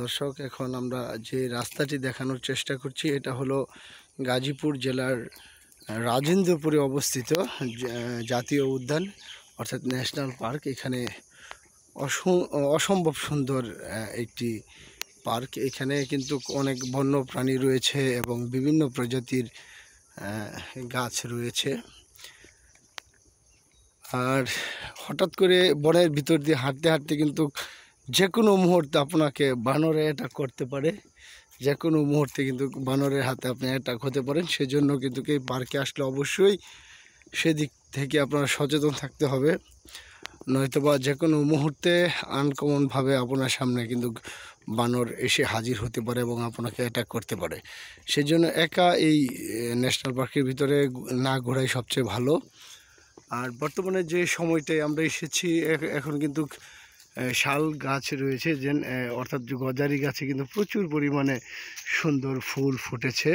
দর্শক, এখন আমরা যে রাস্তাটি দেখানোর চেষ্টা করছি এটা হলো গাজীপুর জেলার রাজেন্দ্রপুরে অবস্থিত জাতীয় উদ্যান অর্থাৎ ন্যাশনাল পার্ক। এখানে অসম্ভব সুন্দর একটি পার্ক। এখানে কিন্তু অনেক বন্য প্রাণী রয়েছে এবং বিভিন্ন প্রজাতির গাছ রয়েছে। আর হঠাৎ করে বনের ভিতর দিয়ে হাঁটতে হাঁটতে কিন্তু যে কোনো মুহূর্তে আপনাকে বানরে অ্যাটাক করতে পারে। যে কোনো মুহূর্তে কিন্তু বানরের হাতে আপনি অ্যাটাক হতে পারেন। সেজন্য কিন্তু এই পার্কে আসলে অবশ্যই সেদিক থেকে আপনারা সচেতন থাকতে হবে, নয়তোবা যে কোনো মুহূর্তে আনকমনভাবে আপনার সামনে কিন্তু বানর এসে হাজির হতে পারে এবং আপনাকে অ্যাটাক করতে পারে। সেজন্য একা এই ন্যাশনাল পার্কের ভিতরে না ঘোরাই সবচেয়ে ভালো। আর বর্তমানে যে সময়টায় আমরা এসেছি এখন কিন্তু শাল গাছ রয়েছে, যে অর্থাৎ গজারি গাছে কিন্তু প্রচুর পরিমাণে সুন্দর ফুল ফুটেছে।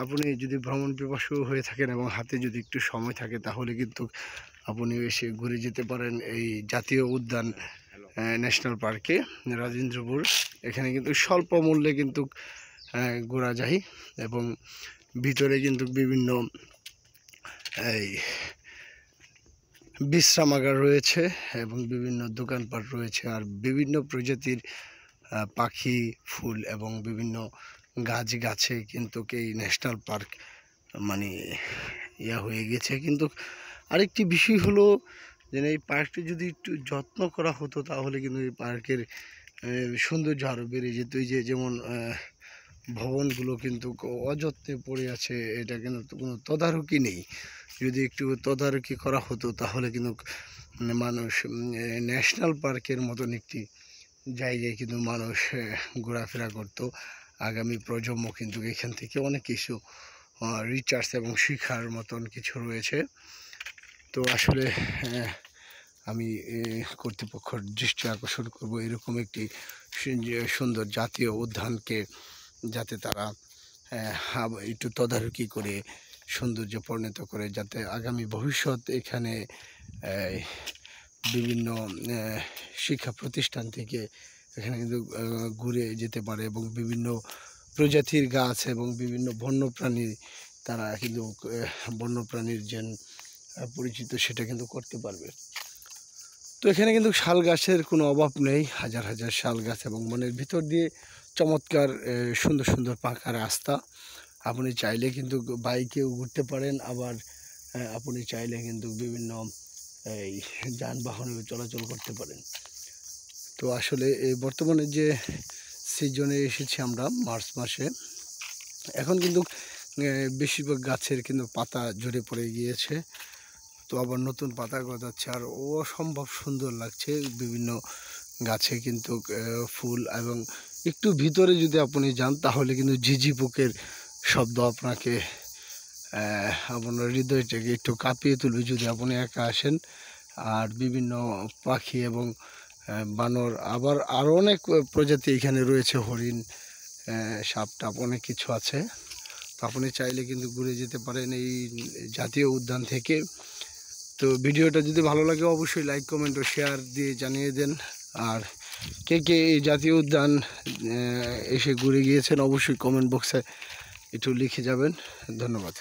আপনি যদি ভ্রমণ পিপাসু হয়ে থাকেন এবং হাতে যদি একটু সময় থাকে তাহলে কিন্তু আপনি এসে ঘুরে যেতে পারেন এই জাতীয় উদ্যান ন্যাশনাল পার্কে রাজেন্দ্রপুর। এখানে কিন্তু স্বল্প মূল্যে কিন্তু ঘোরা যায় এবং ভিতরে কিন্তু বিভিন্ন এই বিশ্রামাগার রয়েছে এবং বিভিন্ন দোকানপাট রয়েছে। আর বিভিন্ন প্রজাতির পাখি, ফুল এবং বিভিন্ন গাছে কিন্তু এই ন্যাশনাল পার্ক মানে হয়ে গেছে। কিন্তু আরেকটি বিষয় হলো যে এই পার্কটি যদি একটু যত্ন করা হতো তাহলে কিন্তু এই পার্কের সৌন্দর্য আরও বেড়ে যেত। এই যেমন ভবনগুলো কিন্তু অযত্নে পড়ে আছে, এটা কিন্তু কোনো তদারকি নেই। যদি একটু তদারকি করা হতো তাহলে কিন্তু মানুষ ন্যাশনাল পার্কের মতন একটি জায়গায় কিন্তু মানুষ ঘোরাফেরা করতো। আগামী প্রজন্ম কিন্তু এখান থেকে অনেক কিছু রিসার্চ এবং শেখার মতন কিছু রয়েছে। তো আসলে আমি কর্তৃপক্ষের দৃষ্টি আকর্ষণ করব এরকম একটি সুন্দর জাতীয় উদ্যানকে, যাতে তারা একটু তদারকি করে সৌন্দর্য পরিণত করে, যাতে আগামী ভবিষ্যৎ এখানে বিভিন্ন শিক্ষা প্রতিষ্ঠান থেকে এখানে কিন্তু ঘুরে যেতে পারে এবং বিভিন্ন প্রজাতির গাছ এবং বিভিন্ন বন্যপ্রাণী তারা কিন্তু বন্যপ্রাণীর যে পরিচিত সেটা কিন্তু করতে পারবে। তো এখানে কিন্তু শাল গাছের কোনো অভাব নেই, হাজার হাজার শাল গাছ এবং বনের ভিতর দিয়ে চমৎকার সুন্দর সুন্দর পাকা রাস্তা। আপনি চাইলে কিন্তু বাইকেও ঘুরতে পারেন, আবার আপনি চাইলে কিন্তু বিভিন্ন এই যানবাহনেও চলাচল করতে পারেন। তো আসলে এই বর্তমানে যে সিজনে এসেছি আমরা মার্চ মাসে, এখন কিন্তু বেশিরভাগ গাছের কিন্তু পাতা ঝরে পড়ে গিয়েছে, তো আবার নতুন পাতা গজাচ্ছে আর অসম্ভব সুন্দর লাগছে। বিভিন্ন গাছে কিন্তু ফুল এবং একটু ভিতরে যদি আপনি যান তাহলে কিন্তু ঝিঝি পোকের শব্দ আপনাকে আপনার হৃদয়টাকে একটু কাঁপিয়ে তুলবে যদি আপনি একা আসেন। আর বিভিন্ন পাখি এবং বানর, আবার আরও অনেক প্রজাতি এখানে রয়েছে, হরিণ, সাপ টাপ অনেক কিছু আছে। তো আপনি চাইলে কিন্তু ঘুরে যেতে পারেন এই জাতীয় উদ্যান থেকে। তো ভিডিওটা যদি ভালো লাগে অবশ্যই লাইক, কমেন্ট ও শেয়ার দিয়ে জানিয়ে দেন। আর কে কে এই জাতীয় উদ্যান এসে ঘুরে গিয়েছেন অবশ্যই কমেন্ট বক্সে একটু লিখে যাবেন। ধন্যবাদ।